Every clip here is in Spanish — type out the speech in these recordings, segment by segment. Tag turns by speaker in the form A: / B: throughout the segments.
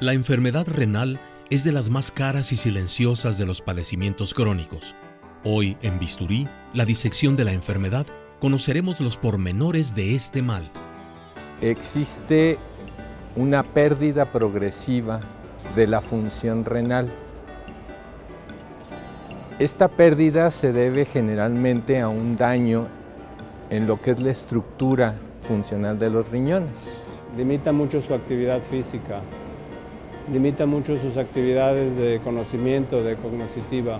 A: La enfermedad renal es de las más caras y silenciosas de los padecimientos crónicos. Hoy, en Bisturí, la disección de la enfermedad, conoceremos los pormenores de este mal.
B: Existe una pérdida progresiva de la función renal. Esta pérdida se debe generalmente a un daño en lo que es la estructura funcional de los riñones.
C: Limita mucho su actividad física, limita mucho sus actividades de conocimiento, de cognitiva.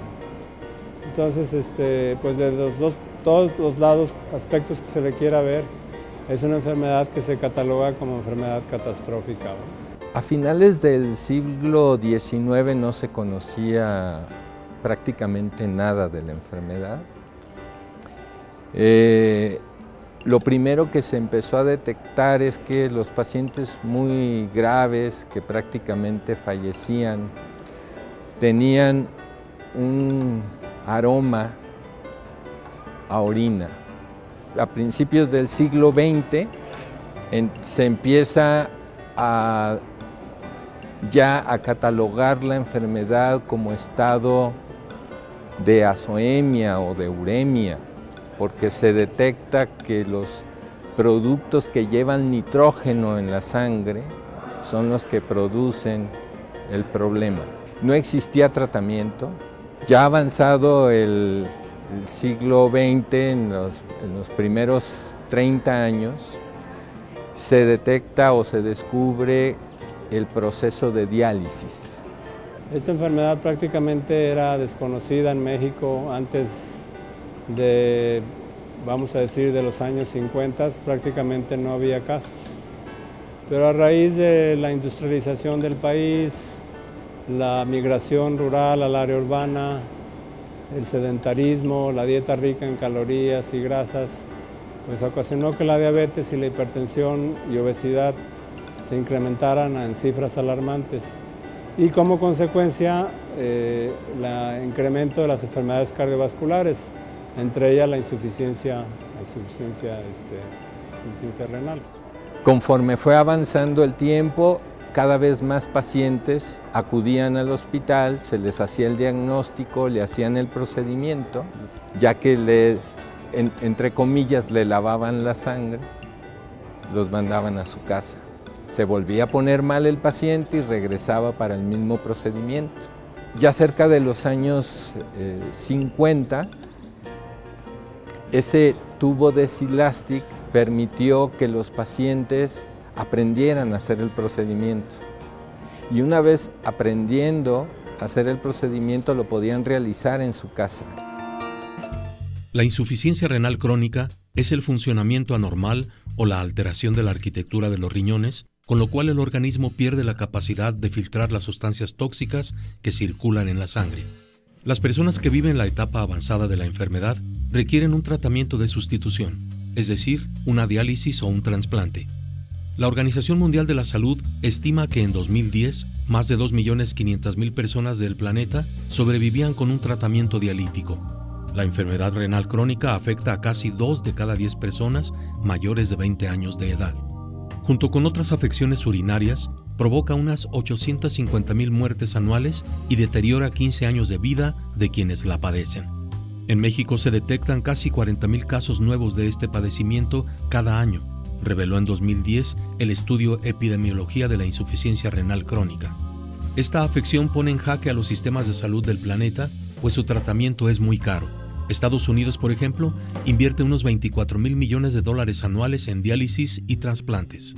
C: Entonces, pues de todos los lados, aspectos que se le quiera ver, es una enfermedad que se cataloga como enfermedad catastrófica.
B: A finales del siglo XIX no se conocía prácticamente nada de la enfermedad. Lo primero que se empezó a detectar es que los pacientes muy graves, que prácticamente fallecían, tenían un aroma a orina. A principios del siglo XX se empieza ya a catalogar la enfermedad como estado de azoemia o de uremia, porque se detecta que los productos que llevan nitrógeno en la sangre son los que producen el problema. No existía tratamiento. Ya avanzado el siglo XX, en los primeros 30 años, se detecta o se descubre el proceso de diálisis.
C: Esta enfermedad prácticamente era desconocida en México antes de, vamos a decir, de los años 50, prácticamente no había casos. Pero a raíz de la industrialización del país, la migración rural al área urbana, el sedentarismo, la dieta rica en calorías y grasas, pues ocasionó que la diabetes y la hipertensión y obesidad se incrementaran en cifras alarmantes. Y como consecuencia, el incremento de las enfermedades cardiovasculares, entre ellas la insuficiencia renal.
B: Conforme fue avanzando el tiempo, cada vez más pacientes acudían al hospital, se les hacía el diagnóstico, le hacían el procedimiento, ya que entre comillas, le lavaban la sangre, los mandaban a su casa. Se volvía a poner mal el paciente y regresaba para el mismo procedimiento. Ya cerca de los años 50, ese tubo de Silastic permitió que los pacientes aprendieran a hacer el procedimiento. Y una vez aprendiendo a hacer el procedimiento, lo podían realizar en su casa.
A: La insuficiencia renal crónica es el funcionamiento anormal o la alteración de la arquitectura de los riñones, con lo cual el organismo pierde la capacidad de filtrar las sustancias tóxicas que circulan en la sangre. Las personas que viven la etapa avanzada de la enfermedad requieren un tratamiento de sustitución, es decir, una diálisis o un trasplante. La Organización Mundial de la Salud estima que en 2010, más de 2.500.000 personas del planeta sobrevivían con un tratamiento dialítico. La enfermedad renal crónica afecta a casi 2 de cada 10 personas mayores de 20 años de edad. Junto con otras afecciones urinarias, provoca unas 850.000 muertes anuales y deteriora 15 años de vida de quienes la padecen. En México se detectan casi 40.000 casos nuevos de este padecimiento cada año, reveló en 2010 el estudio Epidemiología de la Insuficiencia Renal Crónica. Esta afección pone en jaque a los sistemas de salud del planeta, pues su tratamiento es muy caro. Estados Unidos, por ejemplo, invierte unos $24.000 millones anuales en diálisis y trasplantes.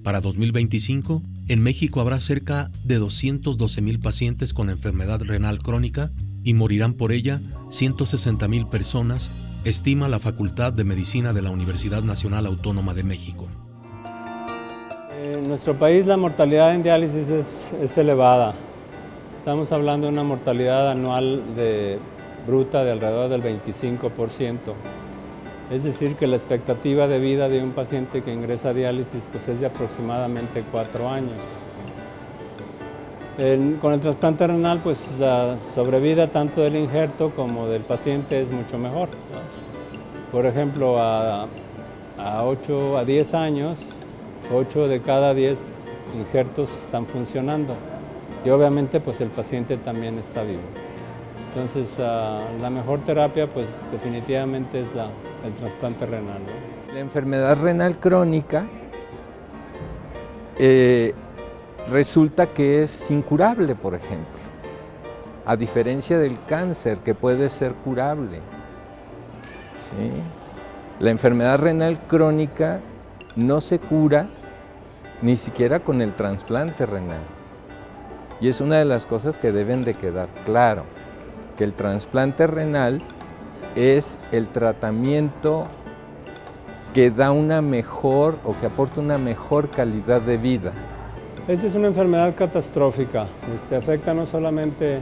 A: Para 2025, en México habrá cerca de 212.000 pacientes con enfermedad renal crónica y morirán por ella 160.000 personas, estima la Facultad de Medicina de la Universidad Nacional Autónoma de México.
C: En nuestro país la mortalidad en diálisis es elevada. Estamos hablando de una mortalidad anual bruta de alrededor del 25%. Es decir, que la expectativa de vida de un paciente que ingresa a diálisis pues es de aproximadamente 4 años. Con el trasplante renal, pues la sobrevida tanto del injerto como del paciente es mucho mejor, ¿no? Por ejemplo, a 10 años, 8 de cada 10 injertos están funcionando y obviamente pues el paciente también está vivo. Entonces la mejor terapia pues definitivamente es el trasplante renal, ¿no?
B: La enfermedad renal crónica resulta que es incurable, por ejemplo, a diferencia del cáncer, que puede ser curable. ¿Sí? La enfermedad renal crónica no se cura ni siquiera con el trasplante renal. Y es una de las cosas que deben de quedar claro, que el trasplante renal es el tratamiento que da una mejor o que aporta una mejor calidad de vida.
C: Esta es una enfermedad catastrófica, afecta no solamente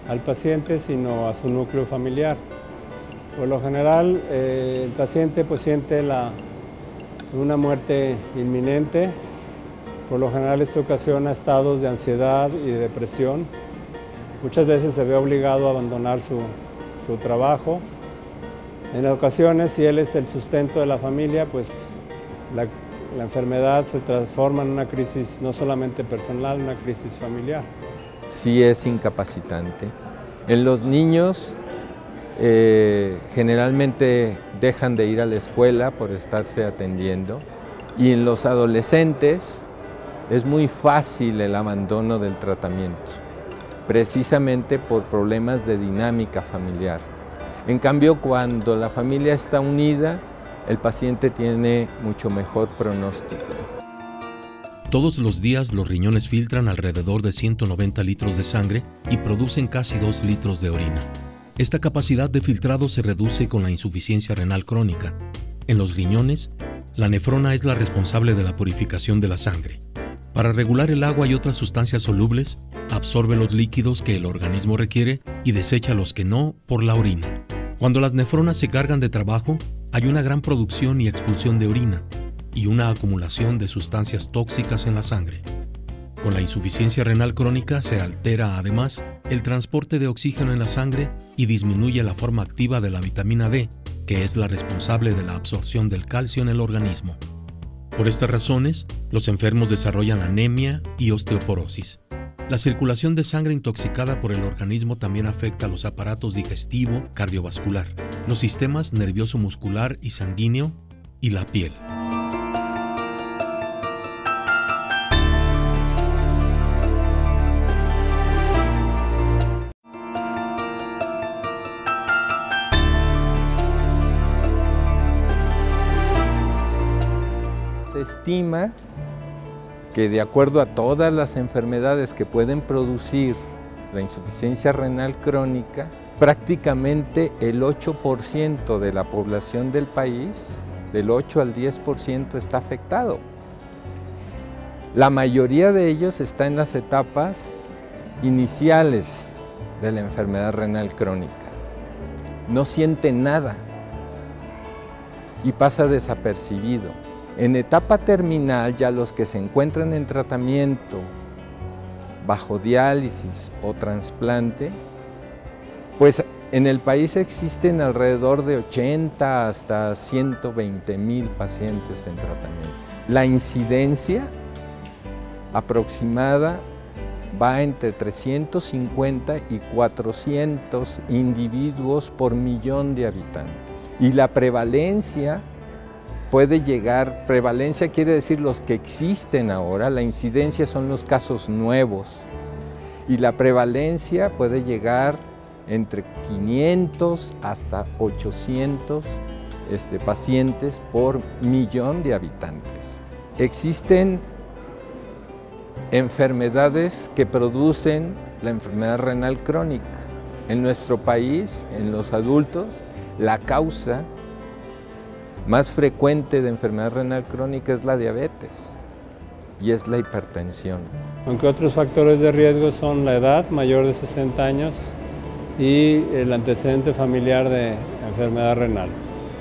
C: al paciente sino a su núcleo familiar. Por lo general el paciente pues siente una muerte inminente. Por lo general esto ocasiona estados de ansiedad y de depresión. Muchas veces se ve obligado a abandonar su trabajo. En ocasiones, si él es el sustento de la familia, pues la enfermedad se transforma en una crisis no solamente personal, una crisis familiar.
B: Sí es incapacitante. En los niños generalmente dejan de ir a la escuela por estarse atendiendo, y en los adolescentes es muy fácil el abandono del tratamiento, precisamente por problemas de dinámica familiar. En cambio, cuando la familia está unida, el paciente tiene mucho mejor pronóstico.
A: Todos los días los riñones filtran alrededor de 190 litros de sangre y producen casi 2 litros de orina. Esta capacidad de filtrado se reduce con la insuficiencia renal crónica. En los riñones, la nefrona es la responsable de la purificación de la sangre. Para regular el agua y otras sustancias solubles, absorbe los líquidos que el organismo requiere y desecha los que no por la orina. Cuando las nefronas se cargan de trabajo, hay una gran producción y expulsión de orina y una acumulación de sustancias tóxicas en la sangre. Con la insuficiencia renal crónica se altera además el transporte de oxígeno en la sangre y disminuye la forma activa de la vitamina D, que es la responsable de la absorción del calcio en el organismo. Por estas razones, los enfermos desarrollan anemia y osteoporosis. La circulación de sangre intoxicada por el organismo también afecta a los aparatos digestivo, cardiovascular, los sistemas nervioso muscular y sanguíneo y la piel.
B: Se estima que de acuerdo a todas las enfermedades que pueden producir la insuficiencia renal crónica, prácticamente el 8% de la población del país, del 8 al 10%, está afectado. La mayoría de ellos está en las etapas iniciales de la enfermedad renal crónica. No siente nada y pasa desapercibido. En etapa terminal, ya los que se encuentran en tratamiento bajo diálisis o trasplante, pues en el país existen alrededor de 80 hasta 120,000 pacientes en tratamiento. La incidencia aproximada va entre 350 y 400 individuos por millón de habitantes. Y la prevalencia puede llegar, prevalencia quiere decir los que existen ahora, la incidencia son los casos nuevos, y la prevalencia puede llegar entre 500 hasta 800 pacientes por millón de habitantes. Existen enfermedades que producen la enfermedad renal crónica. En nuestro país, en los adultos, la causa más frecuente de enfermedad renal crónica es la diabetes y es la hipertensión.
C: Aunque otros factores de riesgo son la edad, mayor de 60 años, y el antecedente familiar de enfermedad renal.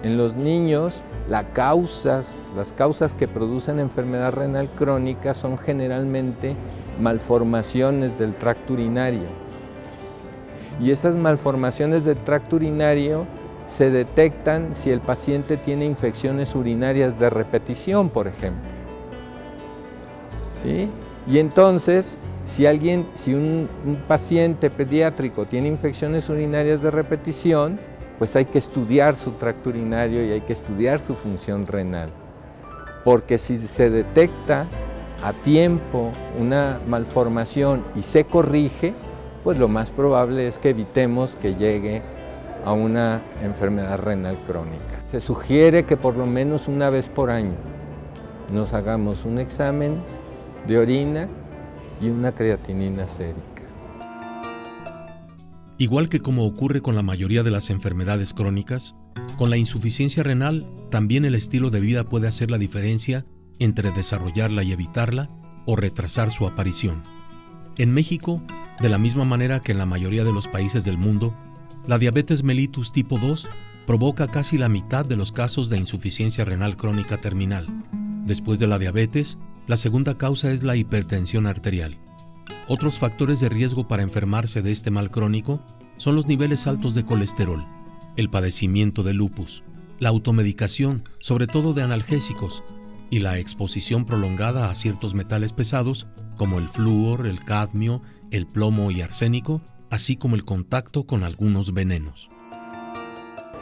B: En los niños, las causas que producen enfermedad renal crónica son generalmente malformaciones del tracto urinario. Y esas malformaciones del tracto urinario se detectan si el paciente tiene infecciones urinarias de repetición, por ejemplo. ¿sí? Y entonces, si un paciente pediátrico tiene infecciones urinarias de repetición, pues hay que estudiar su tracto urinario y hay que estudiar su función renal. Porque si se detecta a tiempo una malformación y se corrige, pues lo más probable es que evitemos que llegue a una enfermedad renal crónica. Se sugiere que por lo menos una vez por año nos hagamos un examen de orina y una creatinina sérica.
A: Igual que como ocurre con la mayoría de las enfermedades crónicas, con la insuficiencia renal también el estilo de vida puede hacer la diferencia entre desarrollarla y evitarla o retrasar su aparición. En México, de la misma manera que en la mayoría de los países del mundo, la diabetes mellitus tipo 2 provoca casi la mitad de los casos de insuficiencia renal crónica terminal. Después de la diabetes, la segunda causa es la hipertensión arterial. Otros factores de riesgo para enfermarse de este mal crónico son los niveles altos de colesterol, el padecimiento de lupus, la automedicación, sobre todo de analgésicos, y la exposición prolongada a ciertos metales pesados como el flúor, el cadmio, el plomo y arsénico, así como el contacto con algunos venenos.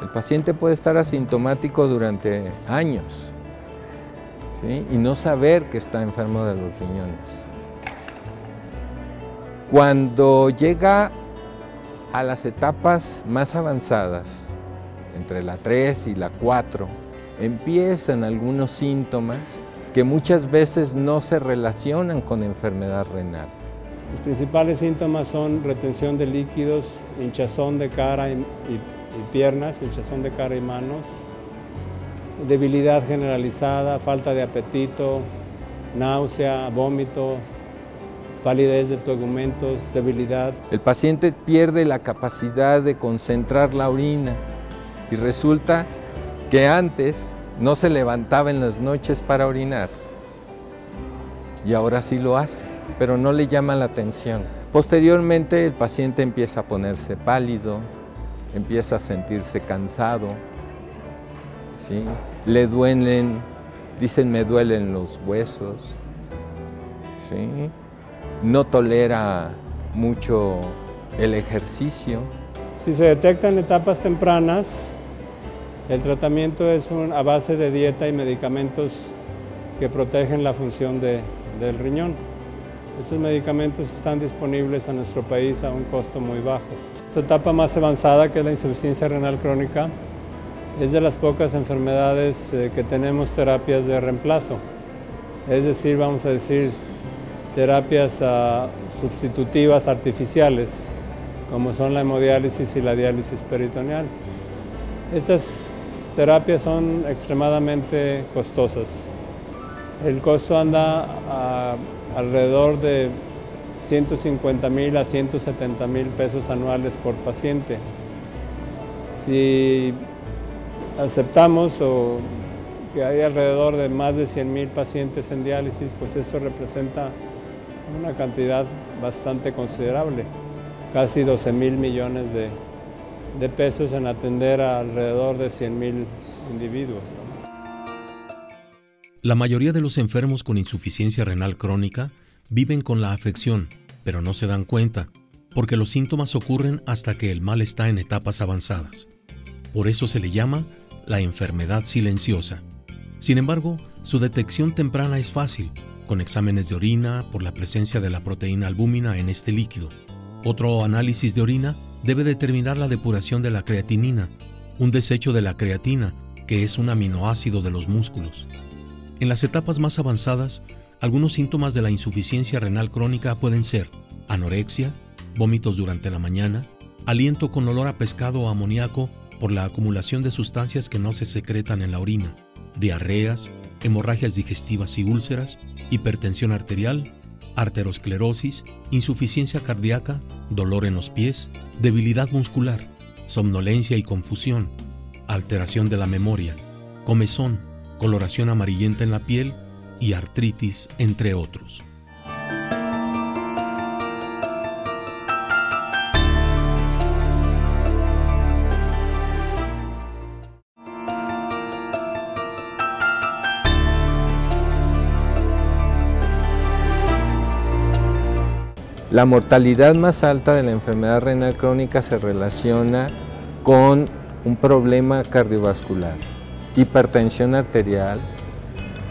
B: El paciente puede estar asintomático durante años, ¿sí? Y no saber que está enfermo de los riñones. Cuando llega a las etapas más avanzadas, entre la 3 y la 4, empiezan algunos síntomas que muchas veces no se relacionan con enfermedad renal.
C: Los principales síntomas son retención de líquidos, hinchazón de cara y piernas, hinchazón de cara y manos, debilidad generalizada, falta de apetito, náusea, vómitos, palidez de tegumentos, debilidad.
B: El paciente pierde la capacidad de concentrar la orina y resulta que antes no se levantaba en las noches para orinar y ahora sí lo hace, pero no le llama la atención. Posteriormente el paciente empieza a ponerse pálido, empieza a sentirse cansado, ¿sí? Le duelen, dicen me duelen los huesos, ¿sí? No tolera mucho el ejercicio.
C: Si se detectan etapas tempranas, el tratamiento es a base de dieta y medicamentos que protegen la función del riñón. Estos medicamentos están disponibles en nuestro país a un costo muy bajo. Su etapa más avanzada, que es la insuficiencia renal crónica, es de las pocas enfermedades que tenemos terapias de reemplazo. Es decir, vamos a decir, terapias sustitutivas artificiales, como son la hemodiálisis y la diálisis peritoneal. Estas terapias son extremadamente costosas. El costo anda alrededor de 150,000 a 170,000 pesos anuales por paciente. Si aceptamos que hay alrededor de más de 100,000 pacientes en diálisis, pues esto representa una cantidad bastante considerable, casi 12,000 millones de pesos en atender a alrededor de 100,000 individuos.
A: La mayoría de los enfermos con insuficiencia renal crónica viven con la afección, pero no se dan cuenta, porque los síntomas ocurren hasta que el mal está en etapas avanzadas. Por eso se le llama la enfermedad silenciosa. Sin embargo, su detección temprana es fácil, con exámenes de orina por la presencia de la proteína albúmina en este líquido. Otro análisis de orina debe determinar la depuración de la creatinina, un desecho de la creatina, que es un aminoácido de los músculos. En las etapas más avanzadas, algunos síntomas de la insuficiencia renal crónica pueden ser anorexia, vómitos durante la mañana, aliento con olor a pescado o amoníaco por la acumulación de sustancias que no se secretan en la orina, diarreas, hemorragias digestivas y úlceras, hipertensión arterial, arteriosclerosis, insuficiencia cardíaca, dolor en los pies, debilidad muscular, somnolencia y confusión, alteración de la memoria, comezón, coloración amarillenta en la piel y artritis, entre otros.
B: La mortalidad más alta de la enfermedad renal crónica se relaciona con un problema cardiovascular, hipertensión arterial,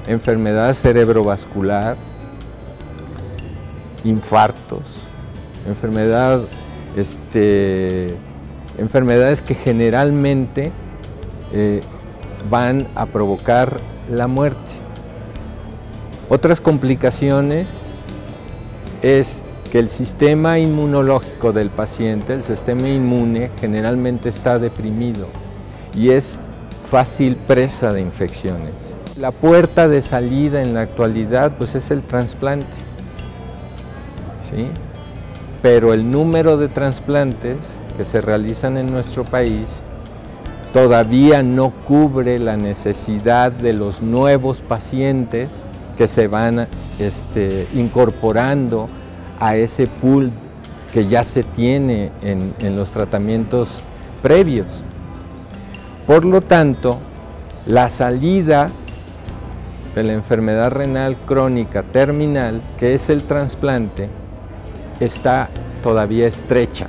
B: enfermedad cerebrovascular, infartos, enfermedades que generalmente van a provocar la muerte. Otras complicaciones es que el sistema inmunológico del paciente, el sistema inmune, generalmente está deprimido y es fácil presa de infecciones. La puerta de salida en la actualidad pues es el trasplante, ¿sí? Pero el número de trasplantes que se realizan en nuestro país todavía no cubre la necesidad de los nuevos pacientes que se van incorporando a ese pool que ya se tiene en los tratamientos previos. Por lo tanto, la salida de la enfermedad renal crónica terminal, que es el trasplante, está todavía estrecha.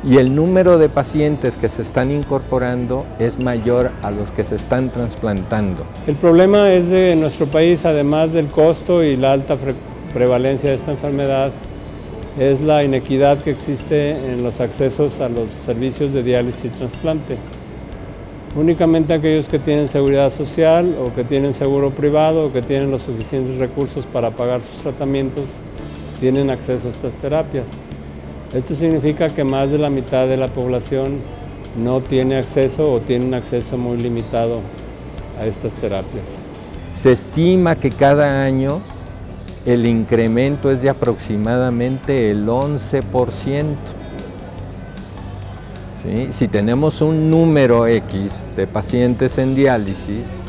B: Y el número de pacientes que se están incorporando es mayor a los que se están trasplantando.
C: El problema es de nuestro país, además del costo y la alta prevalencia de esta enfermedad, es la inequidad que existe en los accesos a los servicios de diálisis y trasplante. Únicamente aquellos que tienen seguridad social o que tienen seguro privado o que tienen los suficientes recursos para pagar sus tratamientos tienen acceso a estas terapias. Esto significa que más de la mitad de la población no tiene acceso o tiene un acceso muy limitado a estas terapias.
B: Se estima que cada año el incremento es de aproximadamente el 11%. ¿Sí? Si tenemos un número X de pacientes en diálisis,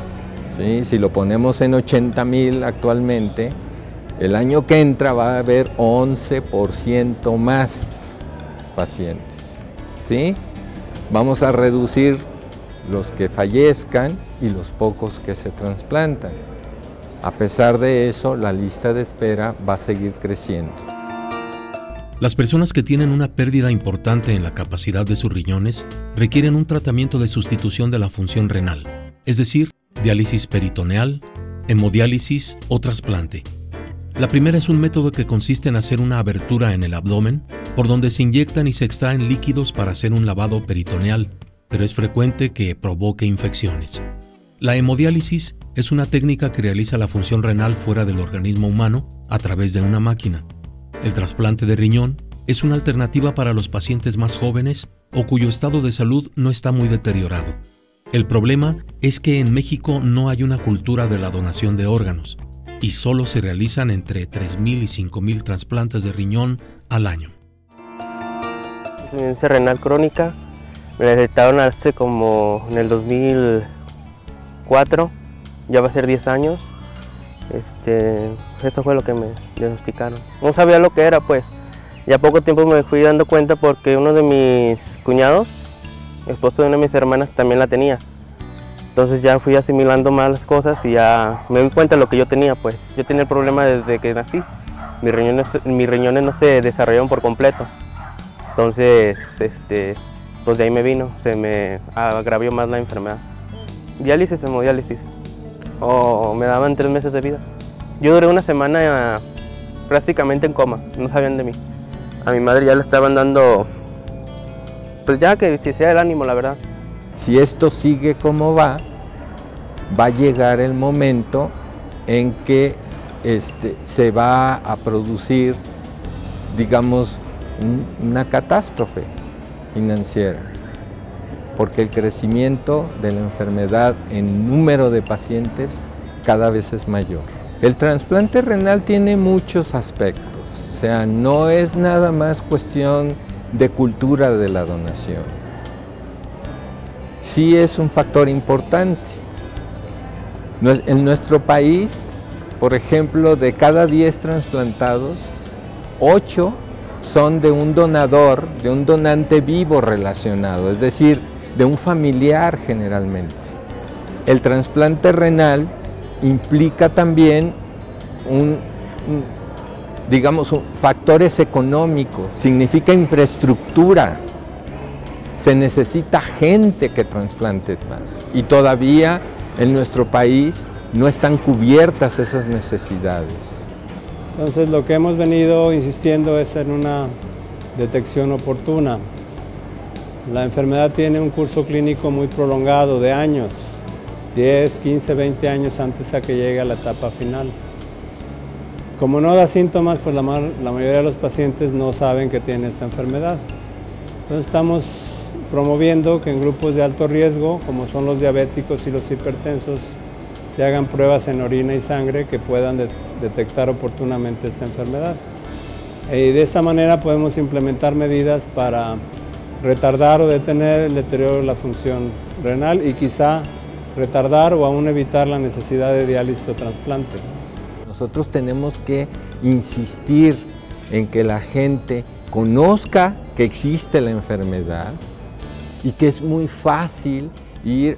B: ¿sí? Si lo ponemos en 80,000 actualmente, el año que entra va a haber 11% más pacientes, ¿sí? Vamos a reducir los que fallezcan y los pocos que se trasplantan. A pesar de eso, la lista de espera va a seguir creciendo.
A: Las personas que tienen una pérdida importante en la capacidad de sus riñones requieren un tratamiento de sustitución de la función renal, es decir, diálisis peritoneal, hemodiálisis o trasplante. La primera es un método que consiste en hacer una abertura en el abdomen por donde se inyectan y se extraen líquidos para hacer un lavado peritoneal, pero es frecuente que provoque infecciones. La hemodiálisis es una técnica que realiza la función renal fuera del organismo humano a través de una máquina. El trasplante de riñón es una alternativa para los pacientes más jóvenes o cuyo estado de salud no está muy deteriorado. El problema es que en México no hay una cultura de la donación de órganos y solo se realizan entre 3,000 y 5,000 trasplantes de riñón al año.
D: Insuficiencia renal crónica, me la detectaron hace como en el 2004, ya va a ser 10 años. Eso fue lo que me diagnosticaron. No sabía lo que era, pues. Ya poco tiempo me fui dando cuenta porque uno de mis cuñados, esposo de una de mis hermanas, también la tenía. Entonces ya fui asimilando más las cosas y ya me di cuenta de lo que yo tenía, pues. Yo tenía el problema desde que nací. Mis riñones no se desarrollaron por completo. Entonces, pues de ahí me vino, se me agravió más la enfermedad. Diálisis, hemodiálisis. Me daban 3 meses de vida. Yo duré una semana prácticamente en coma, no sabían de mí. A mi madre ya le estaban dando, pues ya que si sea el ánimo, la verdad.
B: Si esto sigue como va a llegar el momento en que se va a producir, digamos, una catástrofe financiera, porque el crecimiento de la enfermedad en número de pacientes cada vez es mayor. El trasplante renal tiene muchos aspectos, o sea, no es nada más cuestión de cultura de la donación. Sí es un factor importante. En nuestro país, por ejemplo, de cada 10 trasplantados, 8 son de un donador, de un donante vivo relacionado, es decir, de un familiar generalmente. El trasplante renal implica también digamos, factores económicos, significa infraestructura. Se necesita gente que trasplante más y todavía en nuestro país no están cubiertas esas necesidades.
C: Entonces lo que hemos venido insistiendo es en una detección oportuna. La enfermedad tiene un curso clínico muy prolongado de años, 10, 15, 20 años antes a que llegue a la etapa final. Como no da síntomas, pues la mayoría de los pacientes no saben que tiene esta enfermedad. Entonces estamos promoviendo que en grupos de alto riesgo, como son los diabéticos y los hipertensos, se hagan pruebas en orina y sangre que puedan detectar oportunamente esta enfermedad. Y de esta manera podemos implementar medidas para retardar o detener el deterioro de la función renal y quizá retardar o aún evitar la necesidad de diálisis o trasplante.
B: Nosotros tenemos que insistir en que la gente conozca que existe la enfermedad y que es muy fácil ir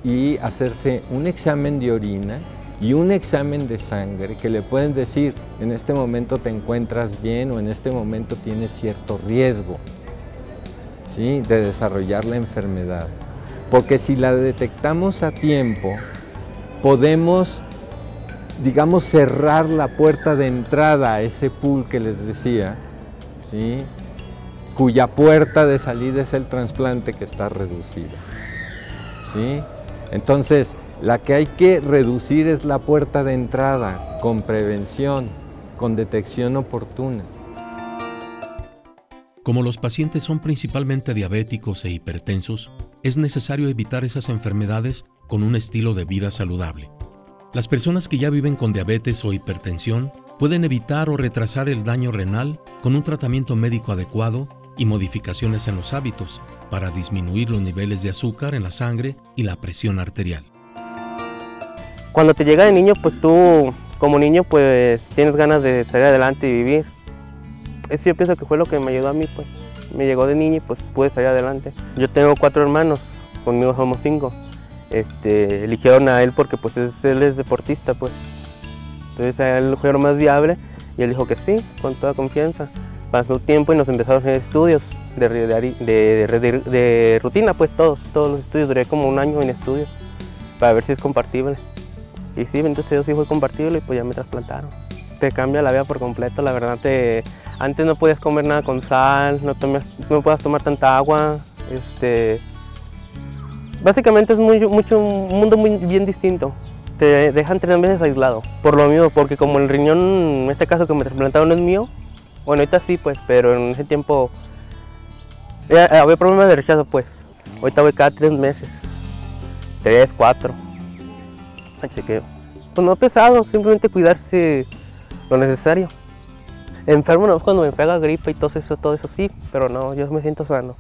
B: y hacerse un examen de orina y un examen de sangre que le pueden decir en este momento te encuentras bien o en este momento tienes cierto riesgo, ¿sí?, de desarrollar la enfermedad. Porque si la detectamos a tiempo, podemos, digamos, cerrar la puerta de entrada a ese pool que les decía, ¿sí?, cuya puerta de salida es el trasplante que está reducida, ¿sí? Entonces, la que hay que reducir es la puerta de entrada, con prevención, con detección oportuna.
A: Como los pacientes son principalmente diabéticos e hipertensos, es necesario evitar esas enfermedades con un estilo de vida saludable. Las personas que ya viven con diabetes o hipertensión pueden evitar o retrasar el daño renal con un tratamiento médico adecuado y modificaciones en los hábitos para disminuir los niveles de azúcar en la sangre y la presión arterial.
D: Cuando te llega de niño, pues tú como niño pues tienes ganas de salir adelante y vivir. Eso yo pienso que fue lo que me ayudó a mí, pues. Me llegó de niño y pues pude salir adelante. Yo tengo 4 hermanos, conmigo somos 5. Eligieron a él porque pues él es deportista, pues. Entonces a él fue lo más viable y él dijo que sí, con toda confianza. Pasó tiempo y nos empezaron a hacer estudios de rutina, pues todos los estudios. Duré como un año en estudios para ver si es compatible. Y sí, entonces yo sí fue compatible y pues ya me trasplantaron. Te cambia la vida por completo, la verdad. Antes no podías comer nada con sal, no podías tomar tanta agua. Básicamente es un mundo muy bien distinto. Te dejan 3 meses aislado, por lo mismo, porque como el riñón, en este caso que me trasplantaron, no es mío. Bueno, ahorita sí, pues, pero en ese tiempo había problemas de rechazo, pues. Ahorita voy cada 3 meses, 3, 4, a chequeo. Pues no pesado, simplemente cuidarse lo necesario. Enfermo no, cuando me pega gripe y todo eso sí, pero no, yo me siento sano.